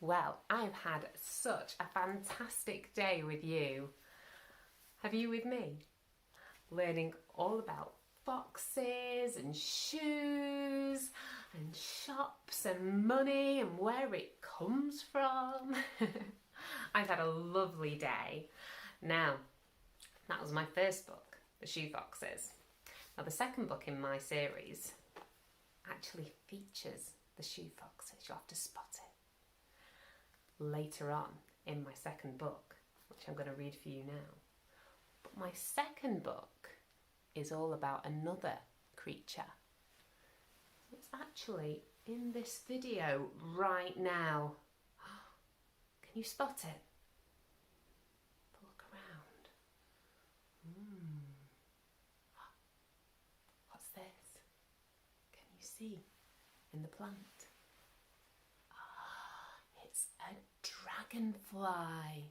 Well, I've had such a fantastic day with you. Have you with me? Learning all about foxes and shoes and shops and money and where it comes from. I've had a lovely day. Now, that was my first book, The Shoe Foxes. Now, the second book in my series actually features the shoe foxes. You'll have to spot it later on in my second book, which I'm going to read for you now. But my second book is all about another creature. It's actually in this video right now. Can you spot it? Have a look around. What's this? Can you see in the plant? It's a dragonfly.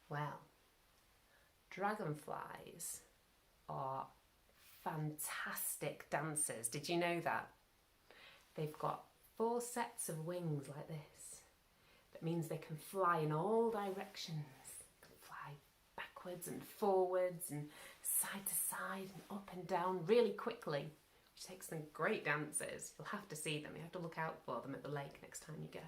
Wow. Well, dragonflies are fantastic dancers. Did you know that? They've got 4 sets of wings like this. That means they can fly in all directions. They can fly backwards and forwards and side to side and up and down really quickly, which makes them great dancers. You'll have to see them. You have to look out for them at the lake next time you go.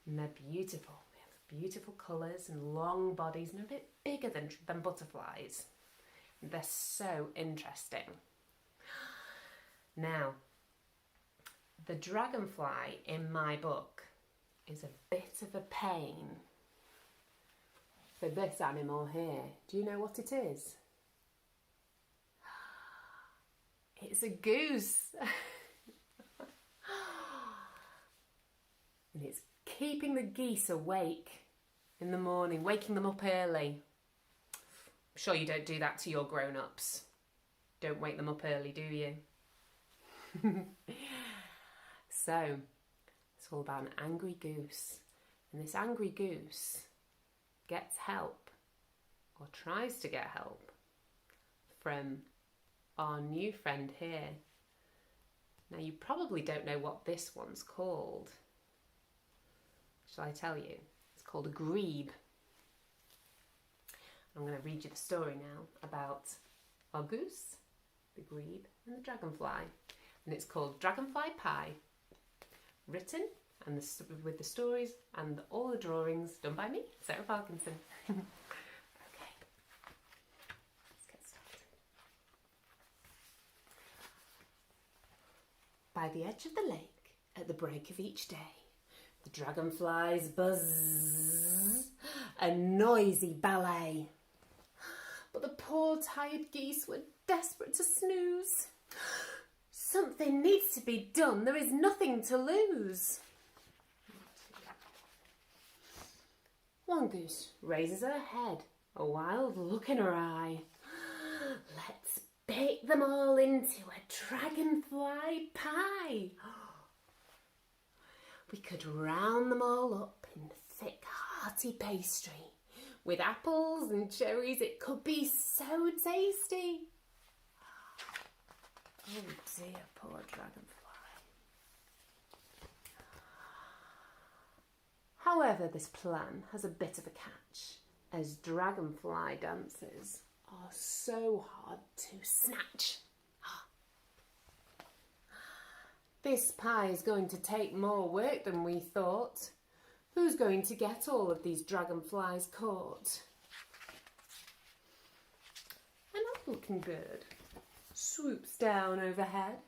And they're beautiful. They have beautiful colours and long bodies, and they're a bit bigger than butterflies. They're so interesting. Now, the dragonfly in my book is a bit of a pain for this animal here. Do you know what it is? It's a goose. And it's keeping the geese awake in the morning, waking them up early. I'm sure you don't do that to your grown-ups. Don't wake them up early, do you? So, it's all about an angry goose. And this angry goose gets help, or tries to get help, from our new friend here. Now, you probably don't know what this one's called. Shall I tell you? It's called a grebe. I'm going to read you the story now about our goose, the grebe, and the dragonfly. And it's called Dragonfly Pie. Written and with the stories and all the drawings done by me, Sarah Parkinson. Okay, let's get started. By the edge of the lake, at the break of each day, the dragonflies buzz, a noisy ballet. But the poor tired geese were desperate to snooze. Something needs to be done. There is nothing to lose. One goose raises her head, a wild look in her eye. Let's bake them all into a dragonfly pie. We could round them all up in thick, hearty pastry. With apples and cherries, it could be so tasty. Oh dear, poor dragonfly. However, this plan has a bit of a catch, as dragonfly dances are so hard to snatch. This pie is going to take more work than we thought. Who's going to get all of these dragonflies caught? And I'm looking good. Swoops down overhead.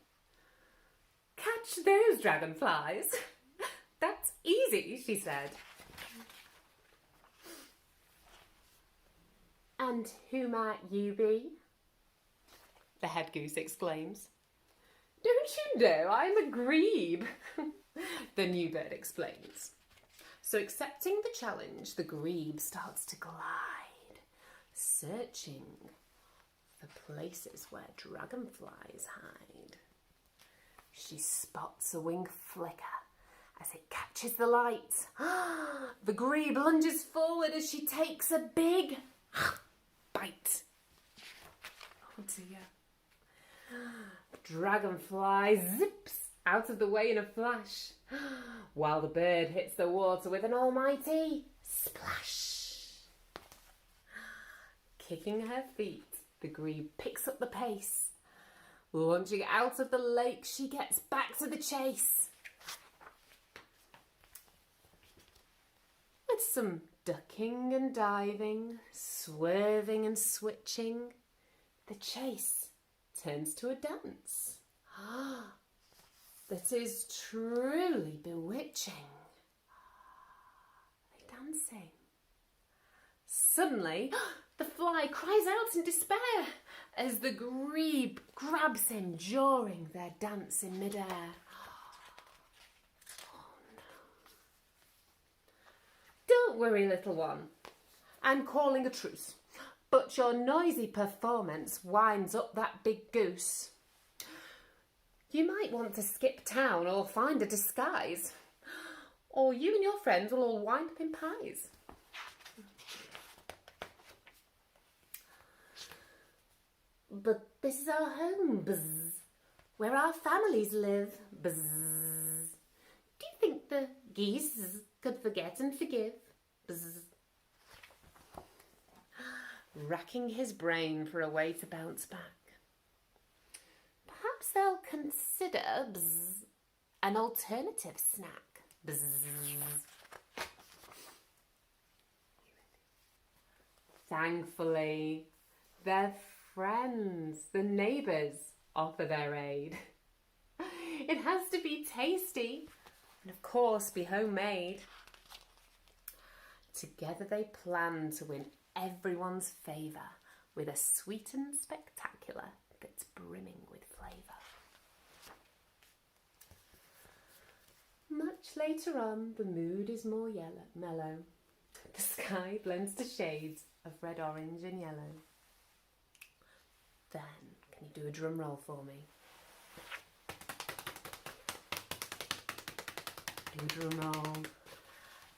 Catch those dragonflies. That's easy, she said. And who might you be? The head goose exclaims. Don't you know I'm a grebe? The new bird explains. So accepting the challenge, the grebe starts to glide, searching for places where dragonflies hide. She spots a wing flicker as it catches the light. The grebe lunges forward as she takes a big bite. Oh dear. The dragonfly zips out of the way in a flash, while the bird hits the water with an almighty splash. Kicking her feet, the grebe picks up the pace. Launching out of the lake, she gets back to the chase. With some ducking and diving, swerving and switching, the chase turns to a dance that is truly bewitching. They're dancing. Suddenly, the fly cries out in despair as the grebe grabs him during their dance in midair. Oh no. Don't worry, little one. I'm calling a truce. But your noisy performance winds up that big goose. You might want to skip town or find a disguise. Or you and your friends will all wind up in pies. But this is our home, buzz, where our families live, buzz. Do you think the geese could forget and forgive, buzz? Racking his brain for a way to bounce back. Perhaps they'll consider, buzz, an alternative snack, buzz. Thankfully, their friends, the neighbours, offer their aid. It has to be tasty and of course be homemade. Together they plan to win everyone's favour with a sweetened spectacular that's brimming with flavour. Much later on, the mood is more mellow. The sky blends to shades of red, orange and yellow. Then, can you do a drum roll for me? Do a drum roll.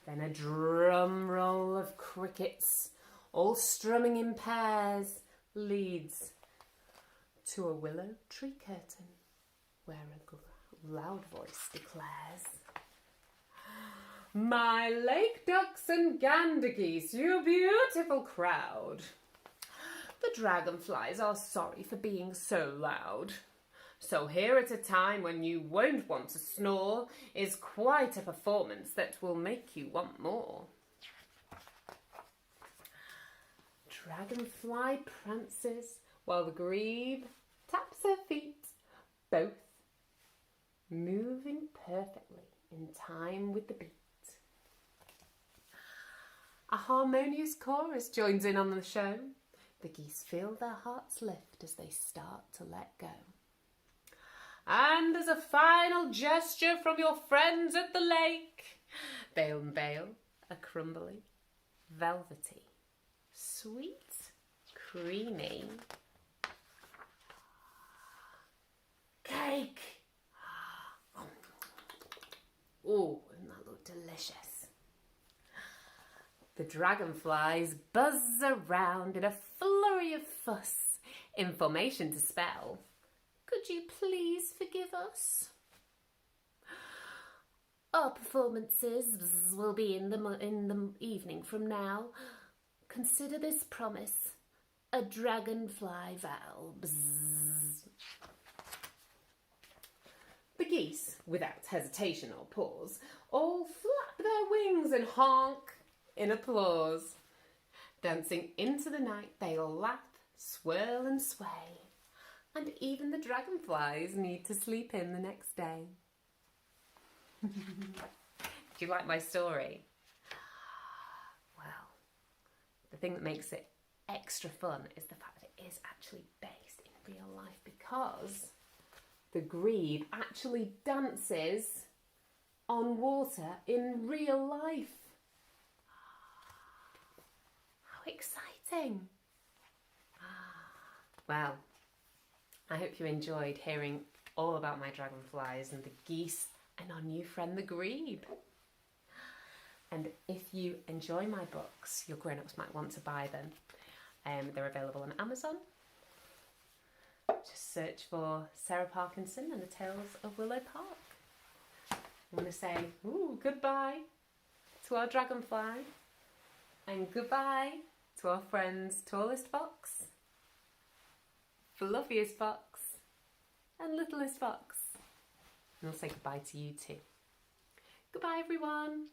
Then a drum roll of crickets, all strumming in pairs, leads to a willow tree curtain where a loud voice declares, "My lake ducks and gander geese, you beautiful crowd. The dragonflies are sorry for being so loud. So here at a time when you won't want to snore is quite a performance that will make you want more." Dragonfly prances while the grebe taps her feet, both moving perfectly in time with the beat. A harmonious chorus joins in on the show. The geese feel their hearts lift as they start to let go. And as a final gesture from your friends at the lake, they unveil a crumbly, velvety, sweet, creamy cake. Oh, and that looked delicious. The dragonflies buzz around in a flurry of fuss. Information to spell. Could you please forgive us? Our performances will be in the evening from now. Consider this promise a dragonfly vow. Bzz. The geese, without hesitation or pause, all flap their wings and honk in applause. Dancing into the night, they laugh, swirl and sway. And even the dragonflies need to sleep in the next day. Do you like my story? Well, the thing that makes it extra fun is the fact that it is actually based in real life, because the grebe actually dances on water in real life. How exciting! Well, I hope you enjoyed hearing all about my dragonflies and the geese and our new friend the grebe. And if you enjoy my books, your grown-ups might want to buy them. They're available on Amazon. Just search for Sarah Parkinson and the Tales of Willow Park. I'm going to say goodbye to our dragonfly and goodbye to our friend's tallest fox, fluffiest fox and littlest fox. And I'll say goodbye to you too. Goodbye everyone.